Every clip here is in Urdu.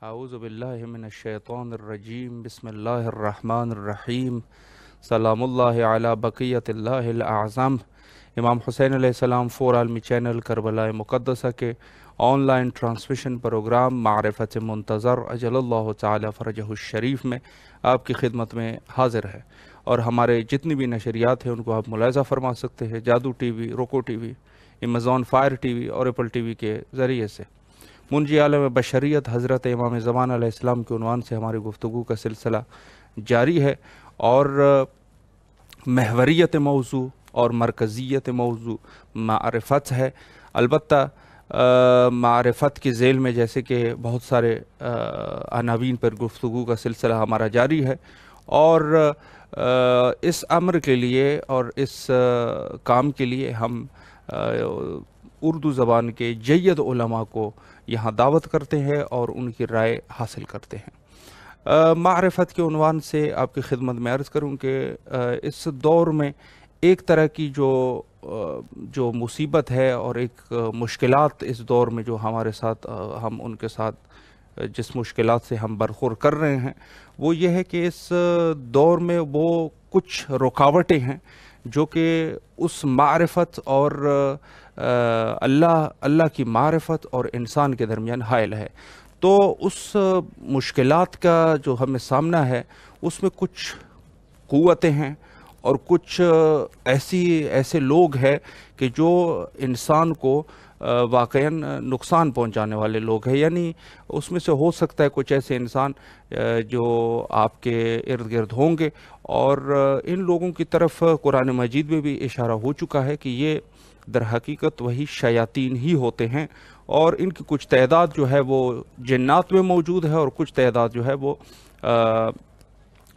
اعوذ باللہ من الشیطان الرجیم بسم اللہ الرحمن الرحیم سلام اللہ علی بقیت اللہ الاعظم۔ امام حسین علیہ السلام فور عالمی چینل کربلا مقدسہ کے آن لائن ٹرانسمیشن پروگرام معرفت منتظر اجل اللہ تعالی فرجہ الشریف میں آپ کی خدمت میں حاضر ہے، اور ہمارے جتنی بھی نشریات ہیں ان کو آپ ملاحظہ فرما سکتے ہیں جادو ٹی وی، روکو T V, Amazon fire T V اور ایپل ٹی وی کے ذریعے سے۔ منجی عالم بشریت حضرت امام زمان علیہ السلام کے عنوان سے ہماری گفتگو کا سلسلہ جاری ہے، اور محوریت موضوع اور مرکزیت موضوع معرفت ہے۔ البتہ معرفت کے ذیل میں جیسے کہ بہت سارے عناوین پر گفتگو کا سلسلہ ہمارا جاری ہے، اور اس امر کے لیے اور اس کام کے لیے ہم اردو زبان کے جید علماء کو یہاں دعوت کرتے ہیں اور ان کی رائے حاصل کرتے ہیں۔ معرفت کے عنوان سے آپ کی خدمت میں عرض کروں کہ اس دور میں ایک طرح کی جو مصیبت ہے اور ایک مشکلات اس دور میں جو ہمارے ساتھ ہم ان کے ساتھ جس مشکلات سے ہم برخور کر رہے ہیں، وہ یہ ہے کہ اس دور میں وہ کچھ رکاوٹیں ہیں جو کہ اس معرفت اور اللہ کی معرفت اور انسان کے درمیان حائل ہے۔ تو اس مشکلات کا جو ہمیں سامنا ہے اس میں کچھ قوتیں ہیں اور کچھ ایسے لوگ ہیں کہ جو انسان کو واقعاً نقصان پہنچانے والے لوگ ہیں، یعنی اس میں سے ہو سکتا ہے کچھ ایسے انسان جو آپ کے ارد گرد ہوں گے، اور ان لوگوں کی طرف قرآن مجید میں بھی اشارہ ہو چکا ہے کہ یہ در حقیقت وہی شیاطین ہی ہوتے ہیں، اور ان کی کچھ تعداد جو ہے وہ جنات میں موجود ہے اور کچھ تعداد جو ہے وہ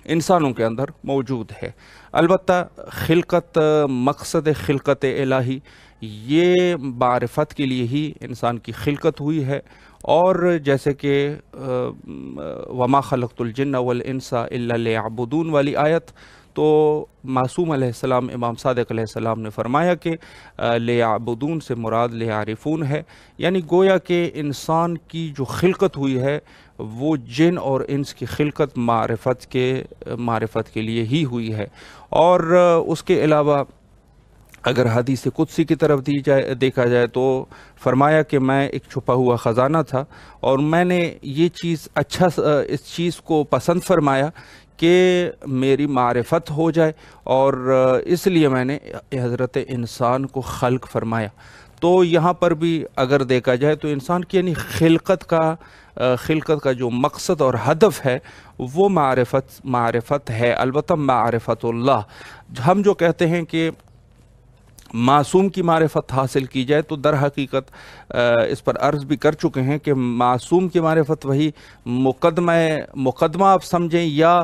انسانوں کے اندر موجود ہے۔ البتہ خلقت، مقصد خلقت الہی یہ معرفت کے لیے ہی انسان کی خلقت ہوئی ہے، اور جیسے کہ وما خلقت الجن والانس الا لیعبدون والی آیت، تو معصوم علیہ السلام، امام صادق علیہ السلام نے فرمایا کہ لیعبدون سے مراد لیعرفون ہے، یعنی گویا کہ انسان کی جو خلقت ہوئی ہے وہ جن اور انس کی خلقت معرفت کے لیے ہی ہوئی ہے۔ اور اس کے علاوہ اگر حدیث قدسی کی طرف دیکھا جائے تو فرمایا کہ میں ایک چھپا ہوا خزانہ تھا، اور میں نے یہ چیز اس چیز کو پسند فرمایا کہ میری معرفت ہو جائے، اور اس لیے میں نے حضرت انسان کو خلق فرمایا۔ تو یہاں پر بھی اگر دیکھا جائے تو انسان کی یعنی خلقت کا جو مقصد اور ہدف ہے وہ معرفت ہے۔ البتہ معرفت اللہ، ہم جو کہتے ہیں کہ معصوم کی معرفت حاصل کی جائے، تو در حقیقت اس پر عرض بھی کر چکے ہیں کہ معصوم کی معرفت وہی مقدمہ آپ سمجھیں، یا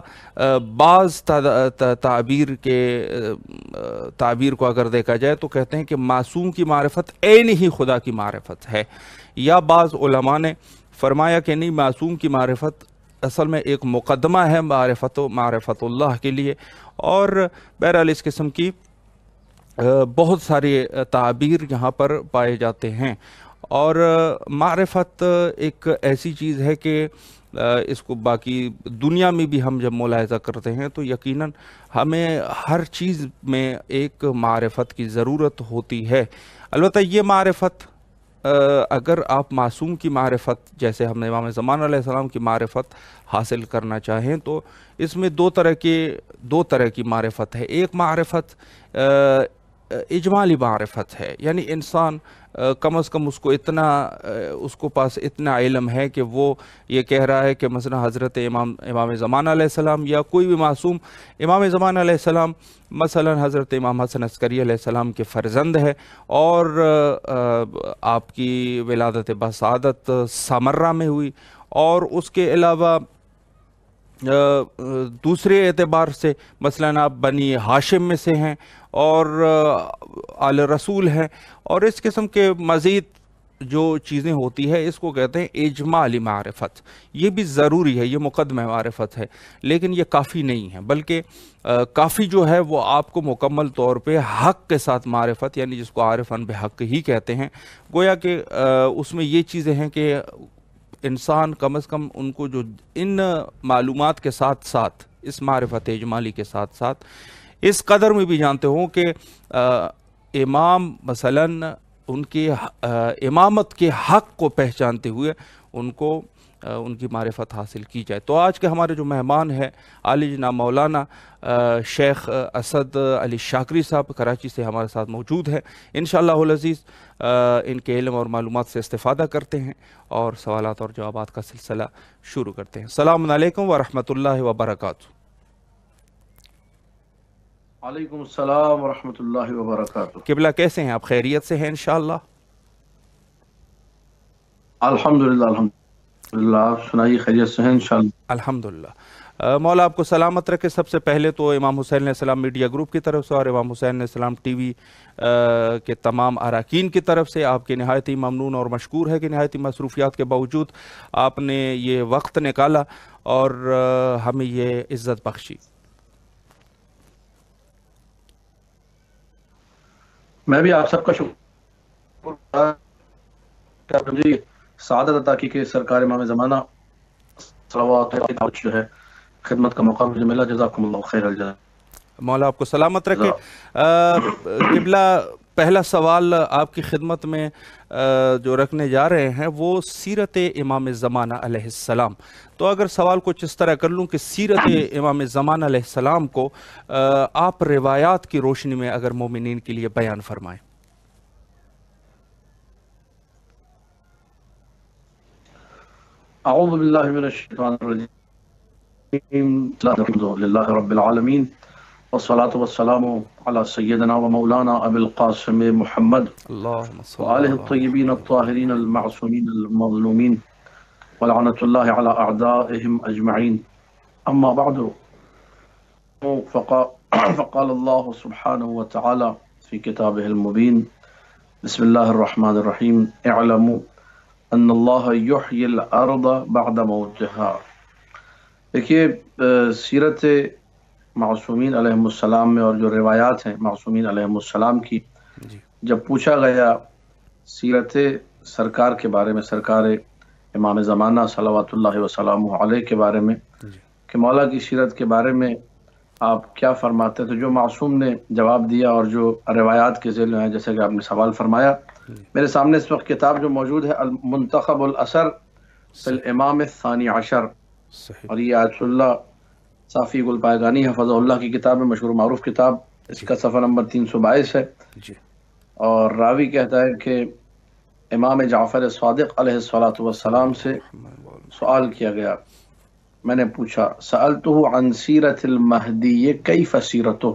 بعض تعبیر کو اگر دیکھا جائے تو کہتے ہیں کہ معصوم کی معرفت عین ہی خدا کی معرفت ہے، یا بعض علماء نے فرمایا کہ نہیں، معصوم کی معرفت اصل میں ایک مقدمہ ہے معرفت اللہ کے لیے۔ اور بہرحال اس قسم کی بہت ساری تعبیر یہاں پر پائے جاتے ہیں، اور معرفت ایک ایسی چیز ہے کہ اس کو باقی دنیا میں بھی ہم جب ملاحظہ کرتے ہیں تو یقیناً ہمیں ہر چیز میں ایک معرفت کی ضرورت ہوتی ہے۔ البتہ یہ معرفت اگر آپ معصوم کی معرفت جیسے ہم نے امام زمان علیہ السلام کی معرفت حاصل کرنا چاہیں تو اس میں دو طرح کی معرفت ہے۔ ایک معرفت اجمالی معرفت ہے، یعنی انسان کم از کم اس کو پاس اتنا علم ہے کہ وہ یہ کہہ رہا ہے کہ مثلا حضرت امام زمان علیہ السلام یا کوئی بھی معصوم، امام زمان علیہ السلام مثلا حضرت امام حسن عسکری علیہ السلام کے فرزند ہے، اور آپ کی ولادت بسعادت سامرہ میں ہوئی، اور اس کے علاوہ دوسرے اعتبار سے مثلا آپ بنی ہاشم میں سے ہیں اور آل رسول ہیں، اور اس قسم کے مزید جو چیزیں ہوتی ہے اس کو کہتے ہیں اجمالی معرفت۔ یہ بھی ضروری ہے، یہ مقدمہ معرفت ہے، لیکن یہ کافی نہیں ہے، بلکہ کافی جو ہے وہ آپ کو مکمل طور پہ حق کے ساتھ معرفت، یعنی جس کو عارفاً بحق ہی کہتے ہیں، گویا کہ اس میں یہ چیزیں ہیں کہ انسان کم از کم ان کو جو ان معلومات کے ساتھ ساتھ اس معرفت اجمالی کے ساتھ ساتھ اس قدر میں بھی جانتے ہوں کہ امام مثلاً ان کی امامت کے حق کو پہچانتے ہوئے ان کو ان کی معرفت حاصل کی جائے. تو آج کے ہمارے جو مہمان ہیں عالی جناب مولانا شیخ اسد علی شاکری صاحب کراچی سے ہمارے ساتھ موجود ہیں. انشاءاللہ العزیز ان کے علم اور معلومات سے استفادہ کرتے ہیں اور سوالات اور جوابات کا سلسلہ شروع کرتے ہیں. السلام علیکم ورحمۃ اللہ وبرکاتہ. وعلیکم السلام ورحمۃ اللہ وبرکاتہ. قبلہ کیسے ہیں آپ؟ خیریت سے ہیں انشاءاللہ؟ الحمدللہ الحمدللہ. آپ سنائیے خیریت سے ہیں انشاءاللہ؟ الحمدللہ. مولا آپ کو سلامت رکھے. سب سے پہلے تو امام حسین علیہ السلام میڈیا گروپ کی طرف سے اور امام حسین علیہ السلام ٹی وی کے تمام اراکین کی طرف سے آپ کے نہایت ہی ممنون اور مشکور ہے کہ نہایت ہی مصروفیات کے باوجود آپ نے یہ وقت نکالا اور ہمیں یہ عزت بخشی. میں بھی آپ سب کا شکر مجھے سعادت عطا کی کہ سرکار امام زمانہ صلوات جو ہے خدمت کا موقع مجھے ملا. جزاکم اللہ خیر الجزا. مولا آپ کو سلامت رکھے. قبلہ پہلا سوال آپ کی خدمت میں جو رکھنے جا رہے ہیں وہ سیرت امام زمانہ علیہ السلام. تو اگر سوال کچھ اس طرح کر لوں کہ سیرت امام زمانہ علیہ السلام کو آپ روایات کی روشنی میں اگر مومنین کے لیے بیان فرمائیں. اعوذ باللہ من الشیطان الرجیم. للہ رب العالمین والصلاة والسلام على سیدنا و مولانا ابی القاسم محمد وآلہ الطیبین الطاہرین المعصومین المظلومین ولعنۃ اللہ علی اعدائهم اجمعین. اما بعد فقال اللہ سبحانہ وتعالی فی کتابہ المبین بسم اللہ الرحمن الرحیم اعلموا ان اللہ یحیی الارض بعد موتها. دیکھیے سیرت معصومین علیہ السلام میں اور جو روایات ہیں معصومین علیہ السلام کی، جب پوچھا گیا سیرت سرکار کے بارے میں، سرکار امام زمانہ صلوات اللہ وسلامہ علیہ کے بارے میں کہ مولا کی سیرت کے بارے میں آپ کیا فرماتے ہیں، تو جو معصوم نے جواب دیا اور جو روایات کے ذیل ہیں جیسے کہ آپ نے سوال فرمایا، میرے سامنے اس وقت کتاب جو موجود ہے المنتخب الاثر فی الامام الثانی عشر، اور یہ آیت اللہ صافی گل پائگانی حفظہ اللہ کی کتاب ہے، مشہور معروف کتاب. اس کا صفحہ نمبر 322 ہے. اور راوی کہتا ہے کہ امام جعفر صادق علیہ السلام سے سوال کیا گیا. میں نے پوچھا سألتہ عن سیرت المہدی کیف سیرتہ،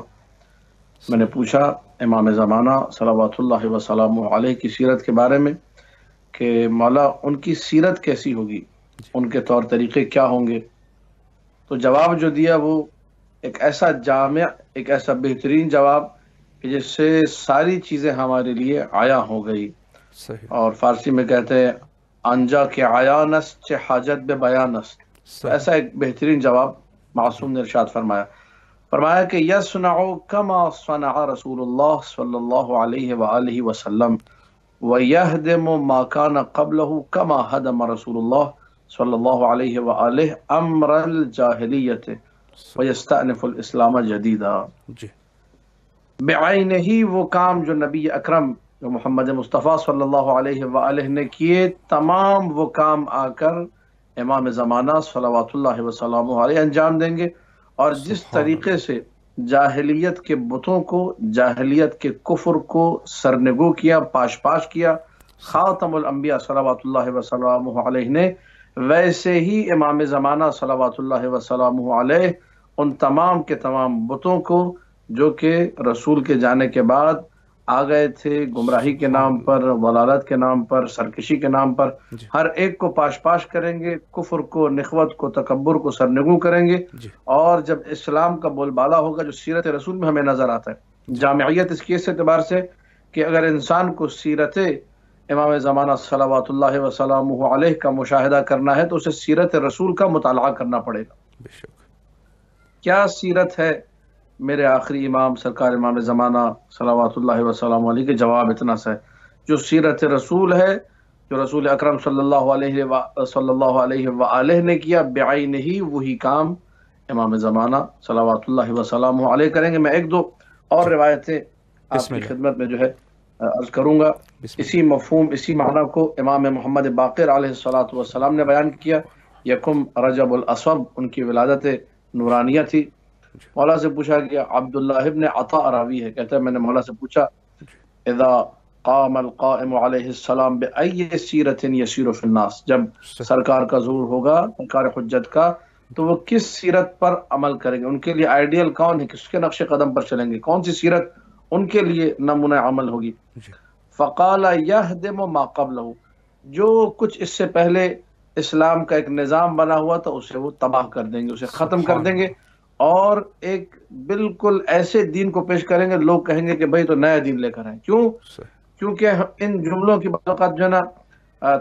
میں نے پوچھا امام زمانہ صلوات اللہ وسلامہ علیہ کی سیرت کے بارے میں کہ مولا ان کی سیرت کیسی ہوگی، ان کے طور طریقے کیا ہوں گے. تو جواب جو دیا وہ ایک ایسا جامع، ایک ایسا بہترین جواب کہ جس سے ساری چیزیں ہمارے لیے آیا ہو گئی. اور فارسی میں کہتے ہیں انجا کے آیانست چہ حاجت بے بیانست. ایسا ایک بہترین جواب معصوم نے ارشاد فرمایا کہ یصنع کما صنع رسول اللہ صلی اللہ علیہ وآلہ وسلم ویہدم ما کان قبلہ کما ہدم رسول اللہ صلی اللہ علیہ وآلہ امر الجاہلیت ویستأنف الاسلام جدیدا. بعینہ ہی وہ کام جو نبی اکرم جو محمد مصطفیٰ صلی اللہ علیہ وآلہ نے کیے، تمام وہ کام آ کر امام زمانہ صلوات اللہ وسلامہ علیہ انجام دیں گے. اور جس طریقے سے جاہلیت کے بتوں کو، جاہلیت کے کفر کو سرنگو کیا، پاش پاش کیا خاتم الانبیاء صلوات اللہ وسلامہ علیہ نے، ویسے ہی امام زمانہ صلوات اللہ وسلامہ علیہ ان تمام کے تمام بتوں کو جو کہ رسول کے جانے کے بعد آ گئے تھے گمراہی کے نام پر، ضلالت کے نام پر، سرکشی کے نام پر، ہر ایک کو پاش پاش کریں گے، کفر کو، نخوت کو، تکبر کو سرنگو کریں گے. اور جب اسلام کا بول بالا ہوگا جو سیرت رسول میں ہمیں نظر آتا ہے، جامعیت اس کی اس اعتبار سے کہ اگر انسان کو سیرت امام زمانہ صلوات اللہ وسلامہ علیہ کا مشاہدہ کرنا ہے تو اسے سیرت رسول کا مطالعہ کرنا پڑے گا. کیا سیرت ہے میرے آخری امام سرکار امام زمانہ صلوات اللہ وسلامہ علیہ کے جواب اتنا سا ہے. جو سیرت رسول ہے جو رسول اکرم صلی اللہ علیہ وآلہ نے کیا بعینہ ہی، وہی کام امام زمانہ صلوات اللہ وسلامہ علیہ کریں گے۔ میں ایک دو اور جی روایتیں آپ بسم کی اللہ خدمت میں جو ہے عرض کروں گا۔ بسم اسی اللہ مفہوم، اسی معنی کو امام محمد باقر علیہ الصلوۃ والسلام نے بیان کیا۔ یکم رجب الاسود ان کی ولادت نورانیہ تھی۔ جی مولا سے پوچھا گیا، عبداللہ ابن عطا راوی ہے، کہتا ہے میں نے مولا سے پوچھا، جی اذا قام القائم علیہ السلام بأی سیرت یسیر فی الناس، جب صحیح سرکار کا ظہور ہوگا، سرکار حجت کا، تو وہ کس سیرت پر عمل کریں گے؟ ان کے لیے آئیڈیل کون ہے، کس کے نقش قدم پر چلیں گے، کون سی سیرت ان کے لیے نمونہ عمل ہوگی؟ جی فقال یہدم ما قبلہ، جو کچھ اس سے پہلے اسلام کا ایک نظام بنا ہوا تھا اسے وہ تباہ کر دیں گے، اسے ختم کر سبحان دیں گے، اللہ اور ایک بالکل ایسے دین کو پیش کریں گے، لوگ کہیں گے کہ بھائی تو نیا دین لے کر آئے۔ کیوں؟ صحیح کیونکہ ان جملوں کی بعض اوقات جو ہے نا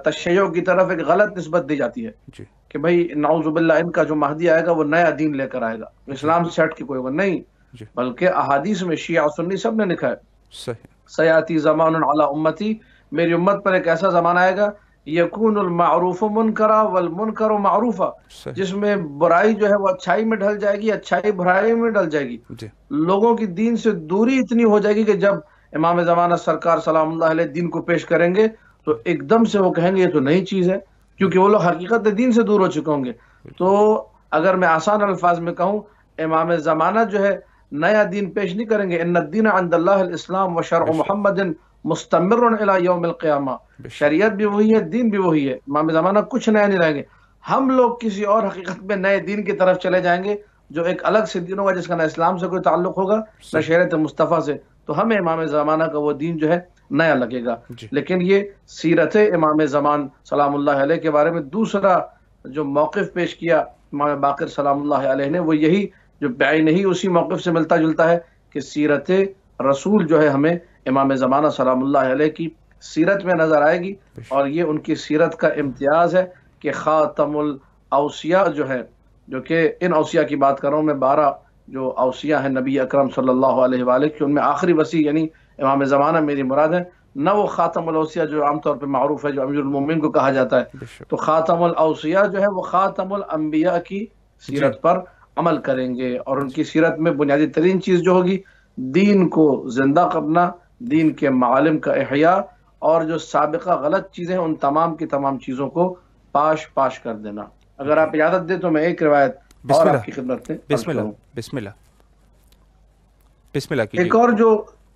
تشیع کی طرف ایک غلط نسبت دی جاتی ہے جی کہ بھائی نعوذ باللہ ان کا جو مہدی آئے گا وہ نیا دین لے کر آئے گا، جی اسلام سے ہٹ کے کوئی ہوگا، نہیں، جی بلکہ احادیث میں شیعہ سنی سب نے لکھا ہے، صحیح سیاتی زمان علی امتی، میری امت پر ایک ایسا زمانہ آئے گا، یکون المعروف منکرا والمنکر معروفا، صحیح جس میں برائی جو ہے وہ اچھائی میں ڈھل جائے گی، اچھائی برائی میں ڈل جائے گی، جی لوگوں کی دین سے دوری اتنی ہو جائے گی کہ جب امام زمانہ سرکار سلام اللہ علیہ دین کو پیش کریں گے تو ایک دم سے وہ کہیں گے یہ تو نئی چیز ہے، کیونکہ وہ لوگ حقیقت دین سے دور ہو چکے ہوں گے۔ تو اگر میں آسان الفاظ میں کہوں، امام زمانہ جو ہے نیا دین پیش نہیں کریں گے، ان الدین عند اللہ الاسلام و شرع بے شک محمد مستمر الی یوم القیامہ، بے شک شریعت بھی وہی ہے، دین بھی وہی ہے، امام زمانہ کچھ نیا نہیں لائیں گے، ہم لوگ کسی اور حقیقت میں نئے دین کی طرف چلے جائیں گے جو ایک الگ سے دین ہوگا، جس کا نہ اسلام سے کوئی تعلق ہوگا نہ صحیح شریعت مصطفیٰ سے، تو ہمیں امام زمانہ کا وہ دین جو ہے نیا لگے گا۔ جی لیکن یہ سیرت امام زمان سلام اللہ علیہ کے بارے میں دوسرا جو موقف پیش کیا امام باقر سلام اللہ علیہ نے، وہ یہی جو بعین ہی اسی موقف سے ملتا جلتا ہے کہ سیرت رسول جو ہے ہمیں امام زمانہ سلام اللہ علیہ کی سیرت میں نظر آئے گی، بے شک اور یہ ان کی سیرت کا امتیاز ہے کہ خاتم الاوصیاء جو ہے، جو کہ ان اوصیاء کی بات کر رہا ہوں میں، 12 جو اوصیاء ہیں نبی اکرم صلی اللہ علیہ وآلہ کی، ان میں آخری وصی یعنی امام زمانہ میری مراد ہے، نہ وہ خاتم الاوصیاء جو عام طور پہ معروف ہے جو امیر المومنین کو کہا جاتا ہے۔ بے شک تو خاتم الاوصیاء جو ہے وہ خاتم الانبیاء کی جی سیرت پر عمل کریں گے، اور ان جی کی سیرت میں بنیادی ترین چیز جو ہوگی دین کو زندہ کرنا، دین کے معالم کا احیاء، اور جو سابقہ غلط چیزیں ان تمام کی تمام چیزوں کو پاش پاش کر دینا۔ اگر جی آپ اجازت دیں تو میں ایک روایت اور بسم آپ اللہ کی خدمت میں عرض بسم اللہ کروں۔ بسم اللہ بسم اللہ کیجیے ایک اور جو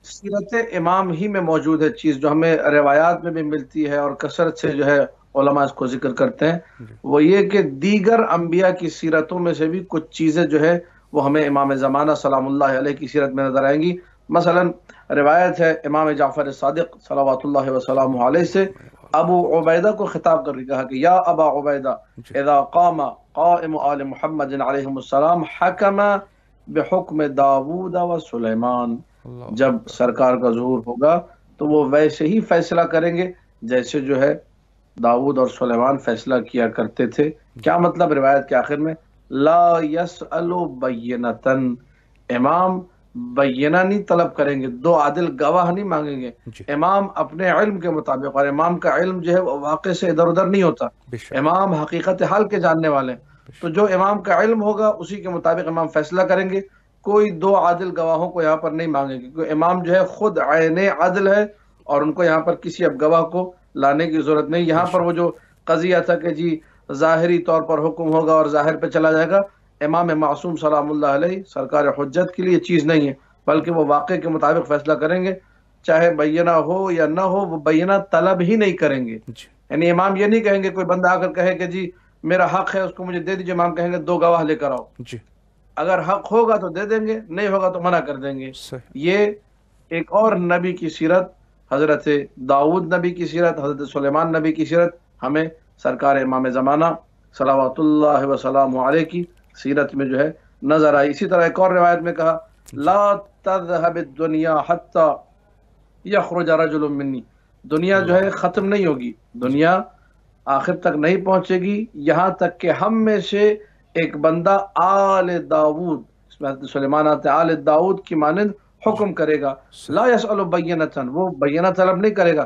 سیرت امام ہی میں موجود ہے چیز، جو ہمیں روایات میں بھی ملتی ہے اور کثرت سے جو ہے علماء اس کو ذکر کرتے ہیں، جی وہ یہ کہ دیگر انبیاء کی سیرتوں میں سے بھی کچھ چیزیں جو ہے وہ ہمیں امام زمانہ سلام اللہ علیہ کی سیرت میں نظر آئیں گی۔ مثلا روایت ہے امام جعفر صادق صلوات اللہ وسلامہ علیہ سے، ابو عبیدہ کو خطاب کر کے کہا کہ یا ابا عبیدہ جی اذا قام قائم آل محمد علیہ السلام حکم بحکم داود و سلیمان، اللہ جب اکبر سرکار کا ظہور ہوگا تو وہ ویسے ہی فیصلہ کریں گے جیسے جو ہے داؤد اور سلیمان فیصلہ کیا کرتے تھے۔ جی کیا مطلب؟ روایت کے آخر میں لا یسأل بینتن، امام بینہ نہیں طلب کریں گے، دو عادل گواہ نہیں مانگیں گے، جی امام اپنے علم کے مطابق، اور امام کا علم جو ہے وہ واقع سے ادھر ادھر نہیں ہوتا، بے شک امام حقیقت حال کے جاننے والے ہیں، بے تو شک جو امام کا علم ہوگا اسی کے مطابق امام فیصلہ کریں گے، کوئی دو عادل گواہوں کو یہاں پر نہیں مانگیں گے، کیونکہ امام جو ہے خود عین عدل ہے، اور ان کو یہاں پر کسی اب گواہ کو لانے کی ضرورت نہیں۔ بے یہاں پر وہ شک جو قضیہ تھا کہ جی ظاہری طور پر حکم ہوگا اور ظاہر پہ چلا جائے گا، امام معصوم سلام اللہ علیہ سرکار حجت کے لیے چیز نہیں ہے، بلکہ وہ واقع کے مطابق فیصلہ کریں گے، چاہے بینہ ہو یا نہ ہو، وہ بینہ طلب ہی نہیں کریں گے۔ جی یعنی امام یہ نہیں کہیں گے، کوئی بندہ آ کر کہے کہ جی میرا حق ہے اس کو مجھے دے دیجیے، امام کہیں گے دو گواہ لے کر آؤ، جی اگر حق ہوگا تو دے دیں گے، نہیں ہوگا تو منع کر دیں گے۔ صحیح یہ ایک اور نبی کی سیرت، حضرت داؤد نبی کی سیرت، حضرت سلیمان نبی کی سیرت ہمیں سرکار امام زمانہ صلوات اللہ وسلام علیہ کی سیرت میں جو ہے نظر آئی۔ اسی طرح ایک اور روایت میں کہا جی لا تذهب الدنیا حتی یخرج رجل منی، دنیا جو اللہ ہے ختم نہیں ہوگی، جی دنیا آخر تک نہیں پہنچے گی یہاں تک کہ ہم میں سے ایک بندہ آل داود، اس میں حضرت سلیمان آتے ہیں، آل داود کی مانند جی حکم کرے گا، لا صحیح یسأل بینتن، وہ بینہ طلب نہیں کرے گا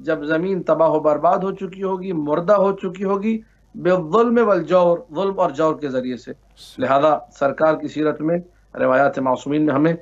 جب زمین تباہ و برباد ہو چکی ہوگی، مردہ ہو چکی ہوگی، بالظلم والجور، ظلم اور جور کے ذریعے سے۔ لہذا سرکار کی سیرت میں، روایات معصومین میں ہمیں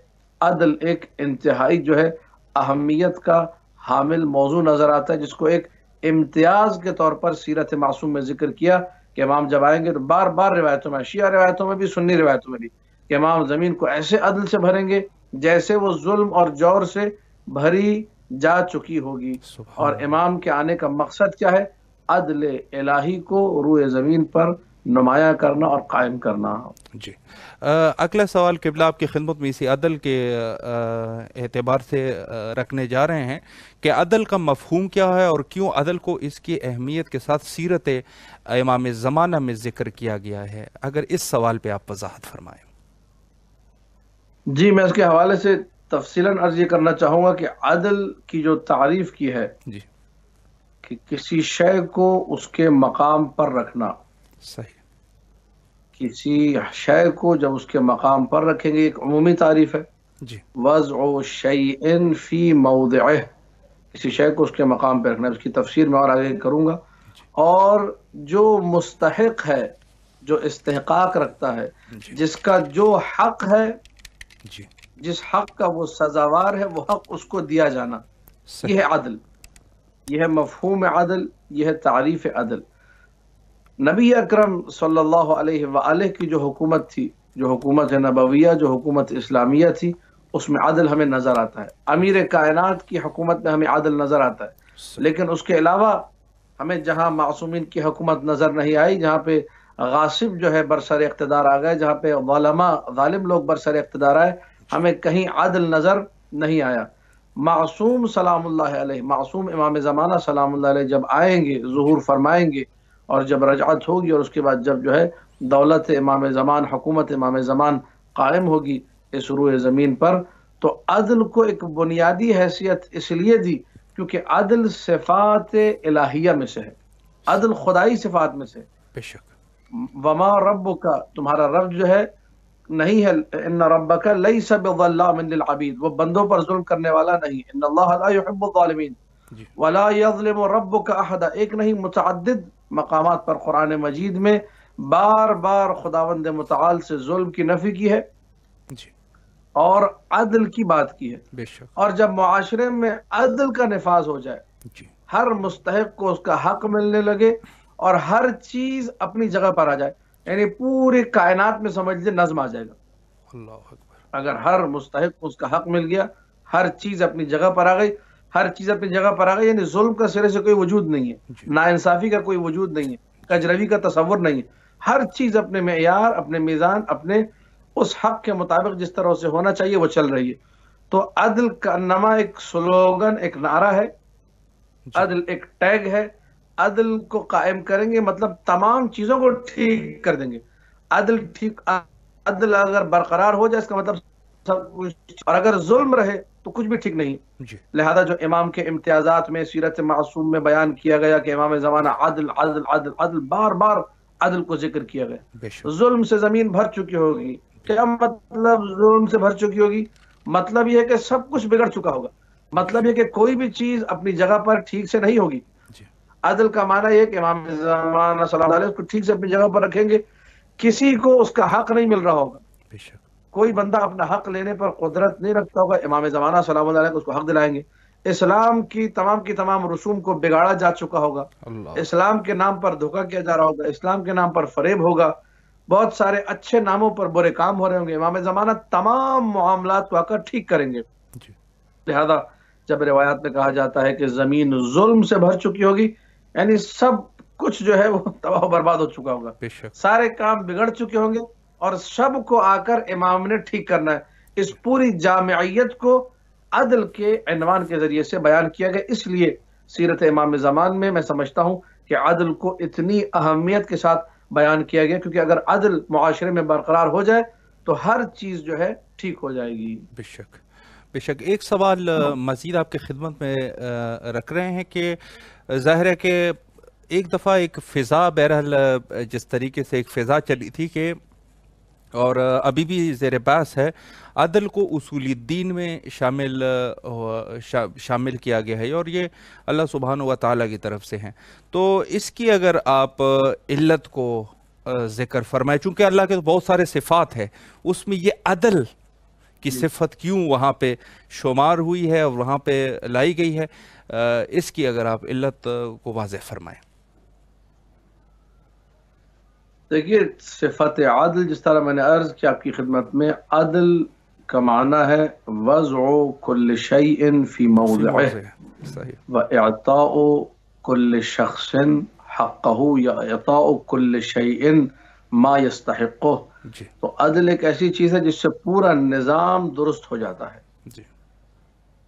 عدل ایک انتہائی جو ہے اہمیت کا حامل موضوع نظر آتا ہے، جس کو ایک امتیاز کے طور پر سیرت معصوم میں ذکر کیا کہ امام جب آئیں گے تو بار بار روایتوں میں، شیعہ روایتوں میں بھی، سنی روایتوں میں بھی، کہ امام زمین کو ایسے عدل سے بھریں گے جیسے وہ ظلم اور جور سے بھری جا چکی ہوگی۔ اور سبحان اللہ۔ امام کے آنے کا مقصد کیا ہے؟ عدل الہی کو روئے زمین پر نمایاں کرنا اور قائم کرنا۔ جی، اگلا سوال قبلہ آپ کی خدمت میں اسی عدل کے اعتبار سے رکھنے جا رہے ہیں کہ عدل کا مفہوم کیا ہے اور کیوں عدل کو اس کی اہمیت کے ساتھ سیرت امام زمانہ میں ذکر کیا گیا ہے؟ اگر اس سوال پہ آپ وضاحت فرمائیں۔ جی، میں اس کے حوالے سے تفصیلاً عرض یہ کرنا چاہوں گا کہ عدل کی جو تعریف کی ہے جی، کہ کسی شے کو اس کے مقام پر رکھنا، صحیح۔ کسی شے کو جب اس کے مقام پر رکھیں گے، ایک عمومی تعریف ہے، جی، وضع شیء فی موضعہ، کسی شے کو اس کے مقام پہ رکھنا، اس کی تفسیر میں اور آگے کروں گا۔ جی، اور جو مستحق ہے، جو استحقاق رکھتا ہے، جی، جس کا جو حق ہے، جی، جس حق کا وہ سزاوار ہے، وہ حق اس کو دیا جانا، یہ صحیح۔ ہے عدل، یہ ہے مفہوم عدل، یہ ہے تعریف عدل۔ نبی اکرم صلی اللہ علیہ وآلہ کی جو حکومت تھی، جو حکومت نبویہ، جو حکومت اسلامیہ تھی، اس میں عدل ہمیں نظر آتا ہے۔ امیر کائنات کی حکومت میں ہمیں عدل نظر آتا ہے، صحیح۔ لیکن اس کے علاوہ ہمیں جہاں معصومین کی حکومت نظر نہیں آئی، جہاں پہ غاصب جو ہے برسر اقتدار آ گئے، جہاں پہ ظالم لوگ برسر اقتدار آئے، ہمیں کہیں عدل نظر نہیں آیا۔ معصوم سلام اللہ علیہ، معصوم امام زمانہ سلام اللہ علیہ جب آئیں گے، ظہور فرمائیں گے، اور جب رجعت ہوگی، اور اس کے بعد جب جو ہے دولت امام زمان، حکومت امام زمان قائم ہوگی اس روئے زمین پر، تو عدل کو ایک بنیادی حیثیت اس لیے دی کیونکہ عدل صفات الہیہ میں سے ہے، عدل خدائی صفات میں سے۔ بے شک۔ وما ربک، تمہارا رب جو ہے نہیں ہے، ان ربک لیس بظلام للعبید، وہ بندوں پر ظلم کرنے والا نہیں، ان اللہ لا يحب الظالمین، جی، ولا يظلم ربک احد، ایک نہیں متعدد مقامات پر قرآن مجید میں بار بار خداوند متعال سے ظلم کی نفی کی ہے جی، اور عدل کی بات کی ہے۔ بے شک۔ اور جب معاشرے میں عدل کا نفاذ ہو جائے، جی، ہر مستحق کو اس کا حق ملنے لگے اور ہر چیز اپنی جگہ پر آ جائے، یعنی پوری کائنات میں سمجھ لیں نظم آ جائے گا۔ اللہ اکبر۔ اگر ہر مستحق کو اس کا حق مل گیا، ہر چیز اپنی جگہ پر آ گئی، ہر چیز اپنی جگہ پر آ گئی، یعنی ظلم کا سرے سے کوئی وجود نہیں ہے، جی، ناانصافی کا کوئی وجود نہیں ہے، کجروی کا تصور نہیں ہے، ہر چیز اپنے معیار، اپنے میزان، اپنے اس حق کے مطابق جس طرح سے ہونا چاہیے وہ چل رہی ہے۔ تو عدل کا نما ایک سلوگن، ایک نعرہ ہے، جی، عدل ایک ٹیگ ہے۔ عدل کو قائم کریں گے مطلب تمام چیزوں کو ٹھیک کر دیں گے۔ عدل اگر برقرار ہو جائے اس کا مطلب سب کچھ، اور اگر ظلم رہے تو کچھ بھی ٹھیک نہیں۔ جی، لہذا جو امام کے امتیازات میں سیرت معصوم میں بیان کیا گیا کہ امام زمانہ عدل عدل عدل عدل، بار بار عدل کو ذکر کیا گیا۔ بے شک۔ ظلم سے زمین بھر چکی ہوگی، کیا مطلب ظلم سے بھر چکی ہوگی؟ مطلب یہ ہے کہ سب کچھ بگڑ چکا ہوگا، مطلب یہ کہ کوئی بھی چیز اپنی جگہ پر ٹھیک سے نہیں ہوگی۔ جی، عدل کا معنی یہ کہ امام زمانہ صلی اللہ علیہ وسلم کو ٹھیک سے اپنی جگہ پر رکھیں گے، کسی کو اس کا حق نہیں مل رہا ہوگا، بے شک۔ کوئی بندہ اپنا حق لینے پر قدرت نہیں رکھتا ہوگا، امام زمانہ سلام اللہ علیہ کو اس کو حق دلائیں گے۔ اسلام کی تمام رسوم کو بگاڑا جا چکا ہوگا، اللہ۔ اسلام کے نام پر دھوکہ کیا جا رہا ہوگا، اسلام کے نام پر فریب ہوگا، بہت سارے اچھے ناموں پر برے کام ہو رہے ہوں گے، امام زمانہ تمام معاملات کو آ کر ٹھیک کریں گے۔ جی، لہذا جب روایات میں کہا جاتا ہے کہ زمین ظلم سے بھر چکی ہوگی، یعنی سب کچھ جو ہے وہ تباہ و برباد ہو چکا ہوگا، بے شک۔ سارے کام بگڑ چکے ہوں گے، اور سب کو آ کر امام نے ٹھیک کرنا ہے۔ اس پوری جامعیت کو عدل کے عنوان کے ذریعے سے بیان کیا گیا، اس لیے سیرت امام زمان میں سمجھتا ہوں کہ عدل کو اتنی اہمیت کے ساتھ بیان کیا گیا، کیونکہ اگر عدل معاشرے میں برقرار ہو جائے تو ہر چیز جو ہے ٹھیک ہو جائے گی۔ بے شک، بے شک۔ ایک سوال مزید آپ کی خدمت میں رکھ رہے ہیں کہ ظاہر ہے کہ ایک دفعہ ایک فضا، بہرحال جس طریقے سے ایک فضا چلی تھی کہ اور ابھی بھی زیر بحث ہے، عدل کو اصول الدین میں شامل کیا گیا ہے، اور یہ اللہ سبحانہ و تعالیٰ کی طرف سے ہیں۔ تو اس کی اگر آپ علت کو ذکر فرمائیں، چونکہ اللہ کے تو بہت سارے صفات ہیں، اس میں یہ عدل کی صفت کیوں وہاں پہ شمار ہوئی ہے اور وہاں پہ لائی گئی ہے، اس کی اگر آپ علت کو واضح فرمائیں۔ دیکھیے، صفت عدل جس طرح میں نے عرض کیا آپ کی خدمت میں، عدل کا معنی ہے وضع کل شیء فی موضعہ صحیح، واعطاء کل شخص حقہ یا اعطاء کل شیء ما یستحقہ۔ جی تو عدل ایک ایسی چیز ہے جس سے پورا نظام درست ہو جاتا ہے۔ جی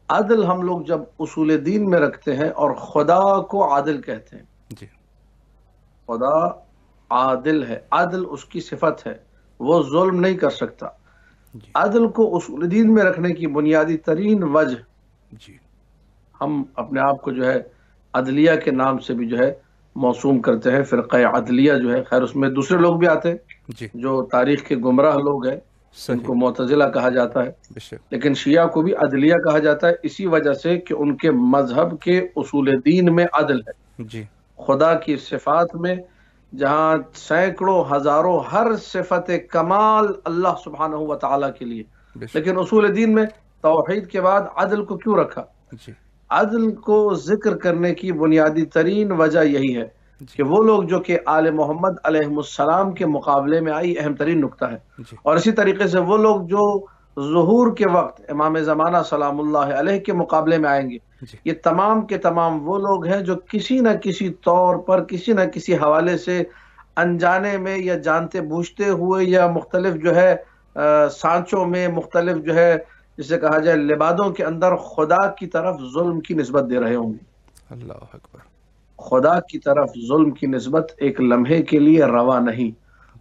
عدل ہم لوگ جب اصول دین میں رکھتے ہیں اور خدا کو عادل کہتے ہیں، جی خدا عادل ہے، عدل اس کی صفت ہے، وہ ظلم نہیں کر سکتا۔ جی عدل کو اصول دین میں رکھنے کی بنیادی ترین وجہ، جی ہم اپنے آپ کو جو ہے عدلیہ کے نام سے بھی جو ہے موسوم کرتے ہیں، فرقہ عدلیہ جو ہے، خیر اس میں دوسرے لوگ بھی آتے ہیں جی جو تاریخ کے گمراہ لوگ ہیں، ان صحیح، کو معتزلہ کہا جاتا ہے، بے شک، لیکن شیعہ کو بھی عدلیہ کہا جاتا ہے اسی وجہ سے کہ ان کے مذہب کے اصول دین میں عدل ہے۔ جی خدا کی صفات میں جہاں سینکڑوں ہزاروں ہر صفت کمال اللہ سبحانہ و تعالیٰ کے لیے، بے شک، لیکن اصول دین میں توحید کے بعد عدل کو کیوں رکھا؟ جی عدل کو ذکر کرنے کی بنیادی ترین وجہ یہی ہے جی کہ وہ لوگ جو کہ آل محمد علیہ السلام کے مقابلے میں آئی اہم ترین نقطہ ہے، جی اور اسی طریقے سے وہ لوگ جو ظہور کے وقت امام زمانہ سلام اللہ علیہ کے مقابلے میں آئیں گے، جی یہ تمام کے تمام وہ لوگ ہیں جو کسی نہ کسی طور پر کسی نہ کسی حوالے سے انجانے میں یا جانتے بوجھتے ہوئے یا مختلف جو ہے سانچوں میں، مختلف جو ہے جسے کہا جائے لبادوں کے اندر خدا کی طرف ظلم کی نسبت دے رہے ہوں گے۔ اللہ اکبر، خدا کی طرف ظلم کی نسبت ایک لمحے کے لیے روا نہیں،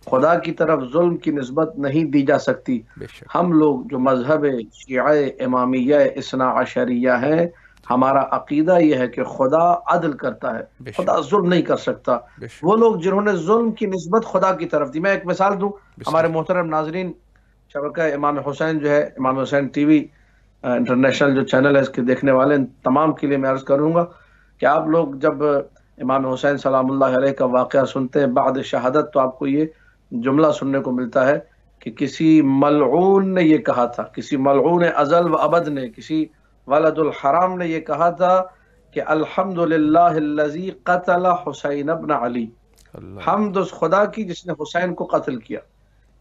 خدا کی طرف ظلم کی نسبت نہیں دی جا سکتی۔ بے شک، ہم لوگ جو مذہب شیعہ امامیہ اثنا عشریہ ہیں، ہمارا عقیدہ یہ ہے کہ خدا عدل کرتا ہے، بے شک، خدا ظلم نہیں کر سکتا۔ بے شک، وہ لوگ جنہوں نے ظلم کی نسبت خدا کی طرف دی، میں ایک مثال دوں، بسم ہمارے اللہ، محترم ناظرین، شبکہ امام حسین جو ہے، امام حسین ٹی وی انٹرنیشنل جو چینل ہے، اس کے دیکھنے والے ان تمام کے لیے میں عرض کروں گا کہ آپ لوگ جب امام حسین سلام اللہ علیہ کا واقعہ سنتے ہیں بعد شہادت، تو آپ کو یہ جملہ سننے کو ملتا ہے کہ کسی ملعون نے یہ کہا تھا، کسی ملعون ازل و ابد نے، کسی ولد الحرام نے یہ کہا تھا کہ الحمدللہ الذی قتل حسین ابن علی، اللہ، حمد اس خدا کی جس نے حسین کو قتل کیا۔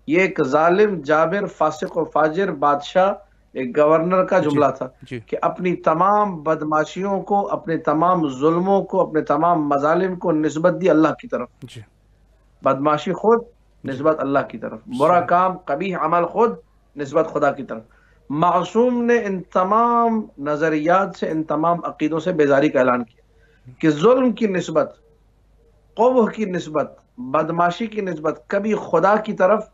یہ ایک ظالم جابر فاسق و فاجر بادشاہ، ایک گورنر کا جی جملہ تھا جی کہ اپنی تمام بدماشیوں کو، اپنے تمام ظلموں کو، اپنے تمام مظالم کو نسبت دی اللہ کی طرف۔ جی بدماشی خود، جی نسبت اللہ کی طرف، برا صحیح، کام قبیح عمل خود، نسبت خدا کی طرف۔ معصوم نے ان تمام نظریات سے، ان تمام عقیدوں سے بیزاری کا اعلان کیا کہ ظلم کی نسبت، قبح کی نسبت، بدماشی کی نسبت کبھی خدا کی طرف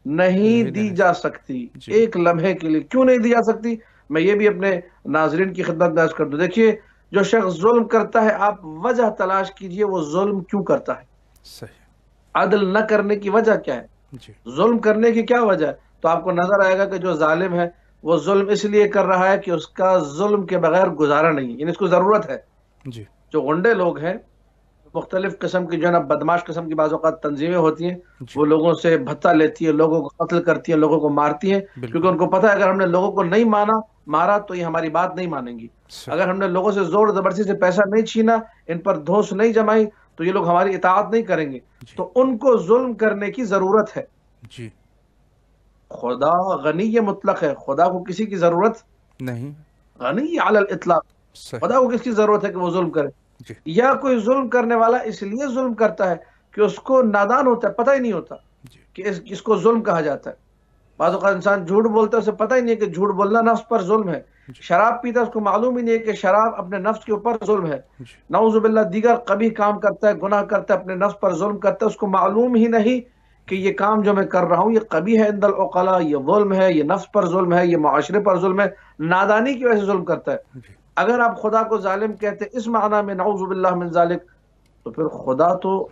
نہیں دی جا سکتی، جی ایک لمحے کے لیے۔ کیوں نہیں دی جا سکتی؟ میں یہ بھی اپنے ناظرین کی خدمت میں عرض کر دوں، دیکھیے جو شخص ظلم کرتا ہے، آپ وجہ تلاش کیجئے وہ ظلم کیوں کرتا ہے، صحیح، عدل نہ کرنے کی وجہ کیا ہے، جی ظلم کرنے کی کیا وجہ ہے؟ تو آپ کو نظر آئے گا کہ جو ظالم ہے وہ ظلم اس لیے کر رہا ہے کہ اس کا ظلم کے بغیر گزارا نہیں ہے، یعنی اس کو ضرورت ہے۔ جی جو غنڈے لوگ ہیں، مختلف قسم کی جو ہے نا بدماش قسم کی بعض اوقات تنظیمیں ہوتی ہیں، جی وہ لوگوں سے بھتہ لیتی ہیں، لوگوں کو قتل کرتی ہیں، لوگوں کو مارتی ہیں، کیونکہ بالکل ان کو پتہ ہے اگر ہم نے لوگوں کو نہیں مارا تو یہ ہماری بات نہیں مانیں گی، صحیح، اگر ہم نے لوگوں سے زور زبردستی سے پیسہ نہیں چھینا، ان پر دھوس نہیں جمائی، تو یہ لوگ ہماری اطاعت نہیں کریں گے، جی تو ان کو ظلم کرنے کی ضرورت ہے۔ جی خدا غنی مطلق ہے، خدا کو کسی کی ضرورت نہیں، غنی علی الاطلاق، صحیح، خدا کو کس کی ضرورت ہے کہ وہ ظلم کرے؟ جی یا کوئی ظلم کرنے والا اس لیے ظلم کرتا ہے کہ اس کو نادان ہوتا ہے، پتہ ہی نہیں ہوتا جی کہ اس کو ظلم کہا جاتا ہے۔ بعض اوقات انسان جھوٹ بولتا ہے، اسے پتہ ہی نہیں ہے کہ جھوٹ بولنا نفس پر ظلم ہے۔ جی شراب پیتا ہے، اس کو معلوم ہی نہیں ہے کہ شراب اپنے نفس کے اوپر ظلم ہے۔ جی نعوذ باللہ دیگر قبیح کام کرتا ہے، گناہ کرتا ہے، اپنے نفس پر ظلم کرتا ہے، اس کو معلوم ہی نہیں کہ یہ کام جو میں کر رہا ہوں یہ قبیح ہے عند العقلاء، یہ ظلم ہے، یہ نفس پر ظلم ہے، یہ معاشرے پر ظلم ہے، نادانی کی وجہ سے ظلم کرتا ہے۔ جی اگر آپ خدا کو ظالم کہتے اس معنی میں، نعوذ باللہ من ذالک، تو پھر خدا تو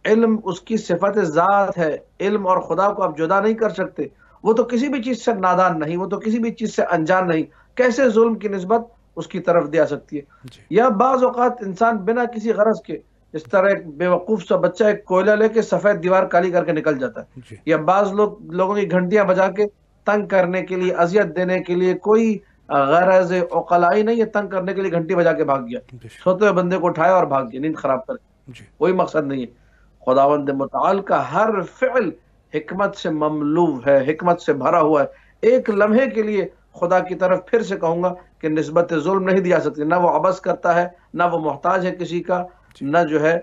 علم اس کی صفت ذات ہے، علم اور خدا کو آپ جدا نہیں کر سکتے، وہ تو کسی بھی چیز سے نادان نہیں، وہ تو کسی بھی چیز سے انجان نہیں، کیسے ظلم کی نسبت اس کی طرف دیا سکتی ہے؟ جی یا بعض اوقات انسان بنا کسی غرض کے، جس طرح ایک بے وقوف سا بچہ ایک کوئلہ لے کے سفید دیوار کالی کر کے نکل جاتا ہے، جی یا بعض لوگوں کی گھنٹیاں بجا کے تنگ کرنے کے لیے، اذیت دینے کے لیے، کوئی غرض عقلائی نہیں ہے، تنگ کرنے کے لیے گھنٹی بجا کے بھاگ گیا، بے شک، سوتے ہوئے بندے کو اٹھایا اور بھاگ گیا، نیند خراب کر، جی کوئی مقصد نہیں ہے۔ خداوند متعال کا ہر فعل حکمت سے مملو ہے، حکمت سے بھرا ہوا ہے۔ ایک لمحے کے لیے خدا کی طرف پھر سے کہوں گا کہ نسبت ظلم نہیں دیا سکتی، نہ وہ عبث کرتا ہے، نہ وہ محتاج ہے کسی کا، جی نہ جو ہے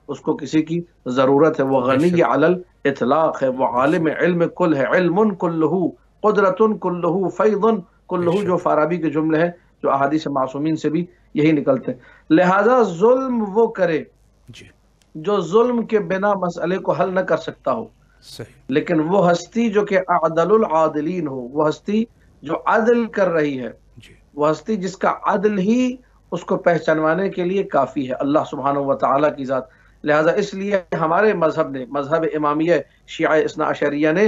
اس کو کسی کی ضرورت ہے، وہ بے غنی شک علی الاطلاق ہے، وہ بے عالم شک علم کل ہے، علم کلہ، قدرت کلہ، فیض بے کلہ، جو شک فارابی کے جملے ہیں جو احادیث معصومین سے بھی یہی نکلتے ہیں۔ لہذا ظلم وہ کرے جی جو ظلم کے بنا مسئلے کو حل نہ کر سکتا ہو، صحیح لیکن وہ ہستی جو کہ اعدل العادلین ہو، وہ ہستی جو عدل کر رہی ہے، جی وہ ہستی جس کا عدل ہی اس کو پہچانوانے کے لیے کافی ہے، اللہ سبحانہ و تعالیٰ کی ذات۔ لہذا اس لیے ہمارے مذہب نے، مذہب امامیہ شیعہ اثنا عشریہ نے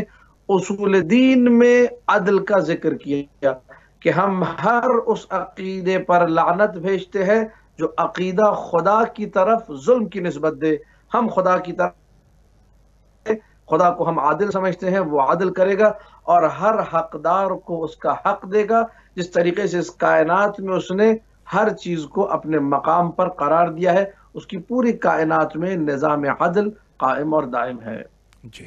اصول دین میں عدل کا ذکر کیا کہ ہم ہر اس عقیدے پر لعنت بھیجتے ہیں جو عقیدہ خدا کی طرف ظلم کی نسبت دے۔ ہم خدا کی طرف، خدا کو ہم عادل سمجھتے ہیں، وہ عادل کرے گا اور ہر حقدار کو اس کا حق دے گا، جس طریقے سے اس کائنات میں اس نے ہر چیز کو اپنے مقام پر قرار دیا ہے، اس کی پوری کائنات میں نظام عدل قائم اور دائم ہے۔ جی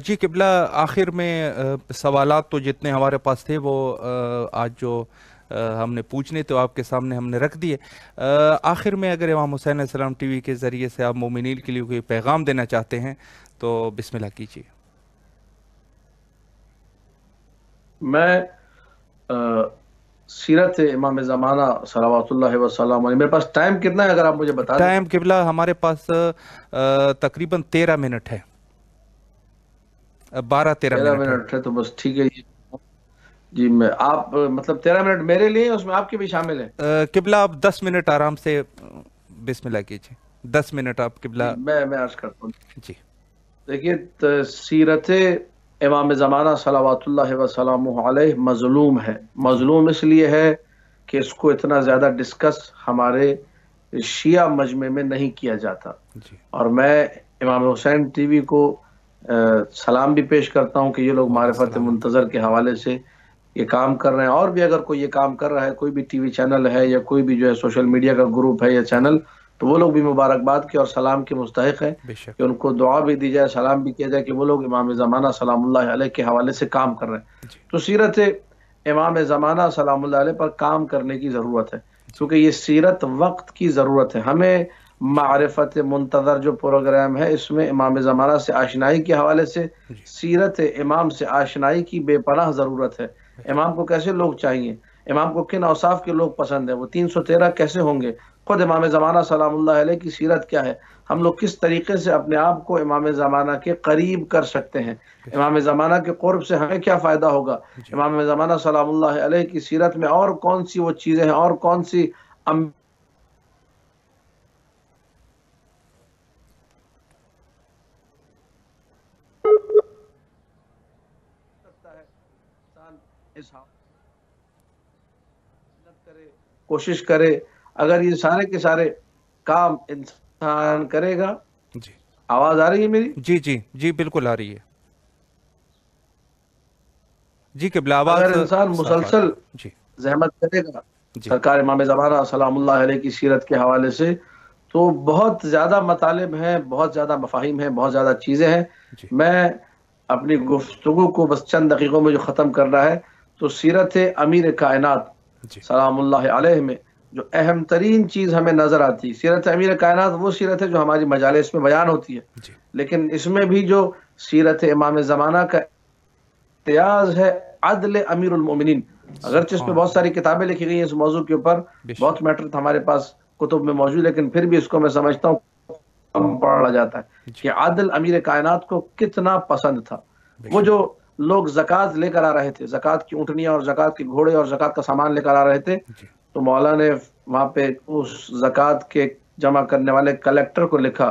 جی قبلہ، آخر میں سوالات تو جتنے ہمارے پاس تھے وہ آج جو ہم نے پوچھنے تو آپ کے سامنے ہم نے رکھ دیے۔ آخر میں اگر امام حسین علیہ السلام ٹی وی کے ذریعے سے آپ مومنین کے لیے کوئی پیغام دینا چاہتے ہیں تو بسم اللہ کیجیے۔ میں سیرت امام زمانہ صلوات اللہ وسلم علیہ، میرے پاس ٹائم کتنا ہے اگر آپ مجھے بتا دیں؟ ٹائم قبلہ ہمارے پاس تقریباً 13 منٹ ہے، 12-13 13 منٹ ہے۔ منٹ ہے تو بس ٹھیک ہے جی۔ میں آپ مطلب 13 منٹ میرے لیے، اس میں آپ کے بھی شامل ہیں؟ قبلہ آپ 10 منٹ آرام سے بسم اللہ کیجیے، 10 منٹ آپ قبلہ۔ میں عرض کرتا ہوں، جی دیکھیے سیرت امام زمانہ صلوات اللہ وسلامہ علیہ مظلوم ہے۔ جی مظلوم اس لیے ہے کہ اس کو اتنا زیادہ ڈسکس ہمارے شیعہ مجمع میں نہیں کیا جاتا، جی اور میں امام حسین ٹی وی کو سلام بھی پیش کرتا ہوں کہ یہ لوگ وعلیکم معرفت السلام۔ منتظر کے حوالے سے یہ کام کر رہے ہیں، اور بھی اگر کوئی یہ کام کر رہا ہے، کوئی بھی ٹی وی چینل ہے یا کوئی بھی جو ہے سوشل میڈیا کا گروپ ہے یا چینل، تو وہ لوگ بھی مبارکباد کے اور سلام کے مستحق ہیں بے کہ شک ان کو دعا بھی دی جائے، سلام بھی کیا جائے کہ وہ لوگ امام زمانہ سلام اللہ علیہ کے حوالے سے کام کر رہے ہیں۔ جی تو سیرت امام زمانہ سلام اللہ علیہ پر کام کرنے کی ضرورت ہے، جی کیونکہ یہ سیرت وقت کی ضرورت ہے۔ ہمیں معرفت منتظر جو پروگرام ہے، اس میں امام زمانہ سے آشنائی کے حوالے سے، جی سیرت امام سے آشنائی کی بے پناہ ضرورت ہے۔ امام کو کیسے لوگ چاہیے، امام کو کن اوصاف کے لوگ پسند ہیں، وہ 313 کیسے ہوں گے، خود امام زمانہ سلام اللہ علیہ کی سیرت کیا ہے، ہم لوگ کس طریقے سے اپنے آپ کو امام زمانہ کے قریب کر سکتے ہیں، امام زمانہ کے قرب سے ہمیں کیا فائدہ ہوگا، جی امام زمانہ سلام اللہ علیہ کی سیرت میں اور کون سی وہ چیزیں ہیں، اور کون سی کوشش کرے، اگر یہ سارے کے سارے کام انسان کرے گا۔ جی آواز آ رہی ہے میری؟ جی جی جی بالکل آ رہی ہے جی قبلہ، آواز اگر انسان صاف آ رہی مسلسل ہے۔ جی زحمت کرے گا جی سرکار امام زمانہ سلام اللہ علیہ کی سیرت کے حوالے سے، تو بہت زیادہ مطالب ہیں، بہت زیادہ مفاہیم ہیں، بہت زیادہ چیزیں ہیں۔ جی میں اپنی گفتگو کو بس چند دقیقوں میں جو ختم کرنا ہے، تو سیرت امیر کائنات جی سلام اللہ علیہ میں جو اہم ترین چیز ہمیں نظر آتی، سیرت امیر کائنات وہ سیرت ہے جو ہماری مجالس میں بیان ہوتی ہے، جی لیکن اس میں بھی جو سیرت امام زمانہ کا امتیاز ہے عدل امیر المومنین، اگرچہ اس پہ سبحان بہت اللہ، ساری کتابیں لکھی گئی ہیں اس موضوع کے اوپر، بے بہت شک میٹر ہمارے پاس کتب میں موجود، لیکن پھر بھی اس کو میں سمجھتا ہوں کم پڑا جاتا ہے جی کہ عادل امیر کائنات کو کتنا پسند تھا۔ بے وہ شک جو لوگ زکوٰۃ لے کر آ رہے تھے، زکوٰۃ کی اونٹنیاں اور زکوٰۃ کے گھوڑے اور زکوٰۃ کا سامان لے کر آ رہے تھے، جی تو مولا نے وہاں پہ اس زکوٰۃ کے جمع کرنے والے کلیکٹر کو لکھا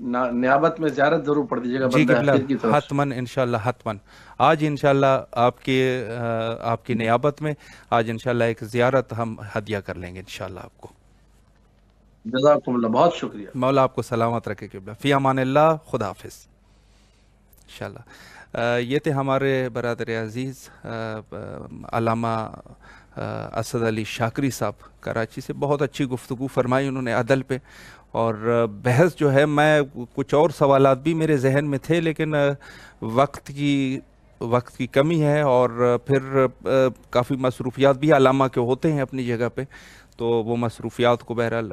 نیابت میں زیارت ضرور پڑھ دیجیے گا جی بندہ قبلہ، حقیر کی طرف سے۔ حتماً انشاءاللہ حتماً آج انشاءاللہ آپ کی نیابت میں آج انشاءاللہ ایک زیارت ہم ہدیہ کر لیں گے انشاءاللہ آپ کو۔ جزاکم اللہ، بہت شکریہ۔ مولا آپ کو سلامت رکھے قبلہ، فی امان اللہ، خدا حافظ انشاءاللہ۔ یہ تھے ہمارے برادر عزیز علامہ اسد علی شاکری صاحب کراچی سے۔ بہت اچھی گفتگو فرمائی انہوں نے عدل پہ، اور بحث جو ہے، میں کچھ اور سوالات بھی میرے ذہن میں تھے لیکن وقت کی کمی ہے، اور پھر کافی مصروفیات بھی علامہ کے ہوتے ہیں اپنی جگہ پہ، تو وہ مصروفیات کو بہرحال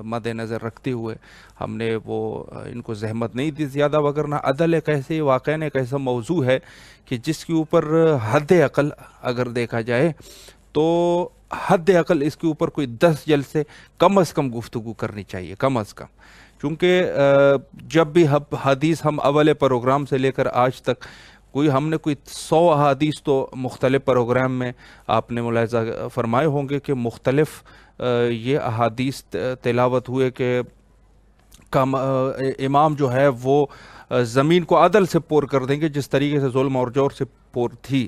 مد نظر رکھتے ہوئے ہم نے ان کو زحمت نہیں دی زیادہ، وگرنہ عدل ایک ایسے واقعہ ایک ایسا موضوع ہے کہ جس کے اوپر حد عقل اگر دیکھا جائے تو حد عقل اس کے اوپر کوئی 10 جلسے کم از کم گفتگو کرنی چاہیے، کم از کم، چونکہ جب بھی حدیث ہم اول پروگرام سے لے کر آج تک ہم نے کوئی 100 احادیث تو مختلف پروگرام میں آپ نے ملاحظہ فرمائے ہوں گے کہ مختلف یہ احادیث تلاوت ہوئے کہ امام جو ہے وہ زمین کو عدل سے پور کر دیں گے جس طریقے سے ظلم اور جور سے پور تھی۔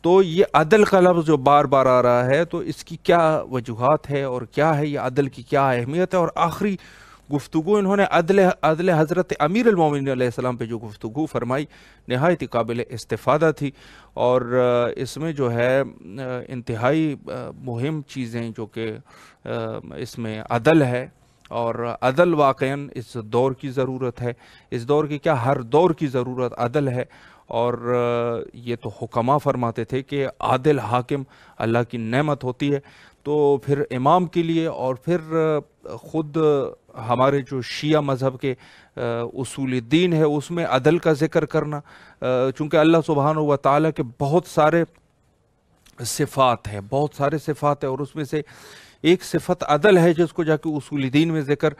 تو یہ عدل کا لفظ جو بار بار آ رہا ہے، تو اس کی کیا وجوہات ہے اور کیا ہے یہ عدل کی کیا اہمیت ہے؟ اور آخری گفتگو انہوں نے عدل حضرت امیر المومنین علیہ السلام پہ جو گفتگو فرمائی نہایت قابل استفادہ تھی، اور اس میں جو ہے انتہائی مہم چیزیں جو کہ اس میں عدل ہے، اور عدل واقعاً اس دور کی ضرورت ہے، اس دور کی کیا ہر دور کی ضرورت عدل ہے۔ اور یہ تو حکماء فرماتے تھے کہ عادل حاکم اللہ کی نعمت ہوتی ہے، تو پھر امام کے لیے اور پھر خود ہمارے جو شیعہ مذہب کے اصول دین ہے اس میں عدل کا ذکر کرنا، چونکہ اللہ سبحانہ و تعالیٰ کے بہت سارے صفات ہیں، اور اس میں سے ایک صفت عدل ہے جس کو جا کے اصول دین میں ذکر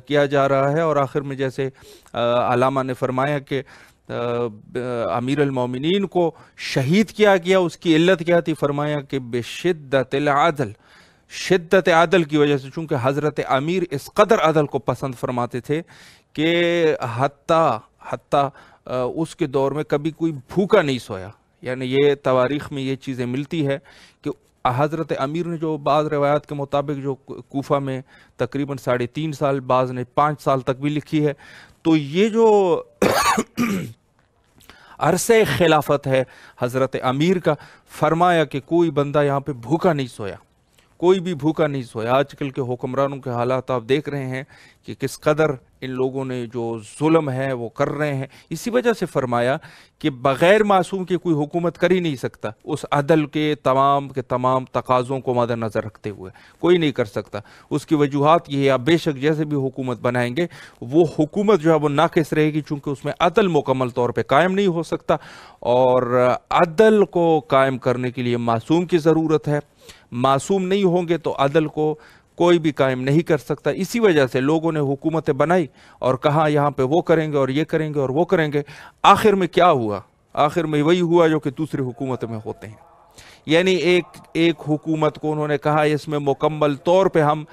کیا جا رہا ہے۔ اور آخر میں جیسے علامہ نے فرمایا کہ امیر المومنین کو شہید کیا گیا، اس کی علت کیا تھی؟ فرمایا کہ بشدت العدل، شدت عدل کی وجہ سے، چونکہ حضرت امیر اس قدر عدل کو پسند فرماتے تھے کہ حتیٰ اس کے دور میں کبھی کوئی بھوکا نہیں سویا۔ یعنی یہ تواریخ میں یہ چیزیں ملتی ہے کہ حضرت امیر نے جو بعض روایات کے مطابق جو کوفہ میں تقریباً 3.5 سال، بعض نے 5 سال تک بھی لکھی ہے، تو یہ جو عرصہ خلافت ہے حضرت امیر کا، فرمایا کہ کوئی بندہ یہاں پہ بھوکا نہیں سویا، کوئی بھی بھوکا نہیں سویا۔ آج کل کے حکمرانوں کے حالات آپ دیکھ رہے ہیں کہ کس قدر ان لوگوں نے جو ظلم ہے وہ کر رہے ہیں، اسی وجہ سے فرمایا کہ بغیر معصوم کے کوئی حکومت کر ہی نہیں سکتا، اس عدل کے تمام تقاضوں کو مد نظر رکھتے ہوئے کوئی نہیں کر سکتا۔ اس کی وجوہات یہ ہے، بے شک جیسے بھی حکومت بنائیں گے وہ حکومت جو ہے وہ ناقص رہے گی، چونکہ اس میں عدل مکمل طور پہ قائم نہیں ہو سکتا، اور عدل کو قائم کرنے کے لیے معصوم کی ضرورت ہے۔ معصوم نہیں ہوں گے تو عدل کو کوئی بھی قائم نہیں کر سکتا۔ اسی وجہ سے لوگوں نے حکومتیں بنائی اور کہا یہاں پہ وہ کریں گے اور یہ کریں گے اور وہ کریں گے، آخر میں کیا ہوا؟ آخر میں وہی ہوا جو کہ دوسری حکومت میں ہوتے ہیں۔ یعنی ایک حکومت کو انہوں نے کہا اس میں مکمل طور پہ ہم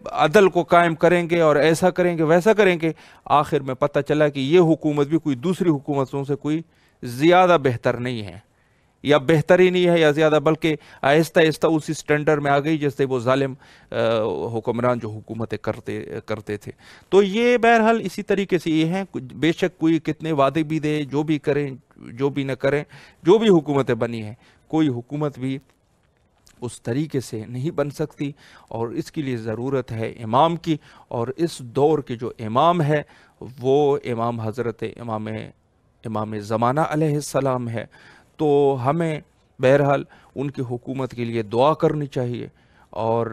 عدل کو قائم کریں گے اور ایسا کریں گے ویسا کریں گے، آخر میں پتہ چلا کہ یہ حکومت بھی کوئی دوسری حکومتوں سے کوئی زیادہ بہتر نہیں ہے، یا بہتر ہی نہیں ہے یا زیادہ، بلکہ آہستہ آہستہ اسی سٹینڈر میں آ گئی جس سے وہ ظالم حکمران جو حکومتیں کرتے تھے۔ تو یہ بہرحال اسی طریقے سے یہ ہیں، بے شک کوئی کتنے وعدے بھی دے، جو بھی کریں جو بھی نہ کریں، جو بھی حکومتیں بنی ہیں، کوئی حکومت بھی اس طریقے سے نہیں بن سکتی، اور اس کے لیے ضرورت ہے امام کی، اور اس دور کے جو امام ہے وہ امام حضرت امام زمانہ علیہ السلام ہے۔ تو ہمیں بہرحال ان کی حکومت کے لیے دعا کرنی چاہیے، اور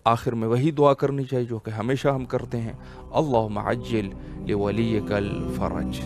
آخر میں وہی دعا کرنی چاہیے جو کہ ہمیشہ ہم کرتے ہیں، اللہم عجل لولیک الفرج۔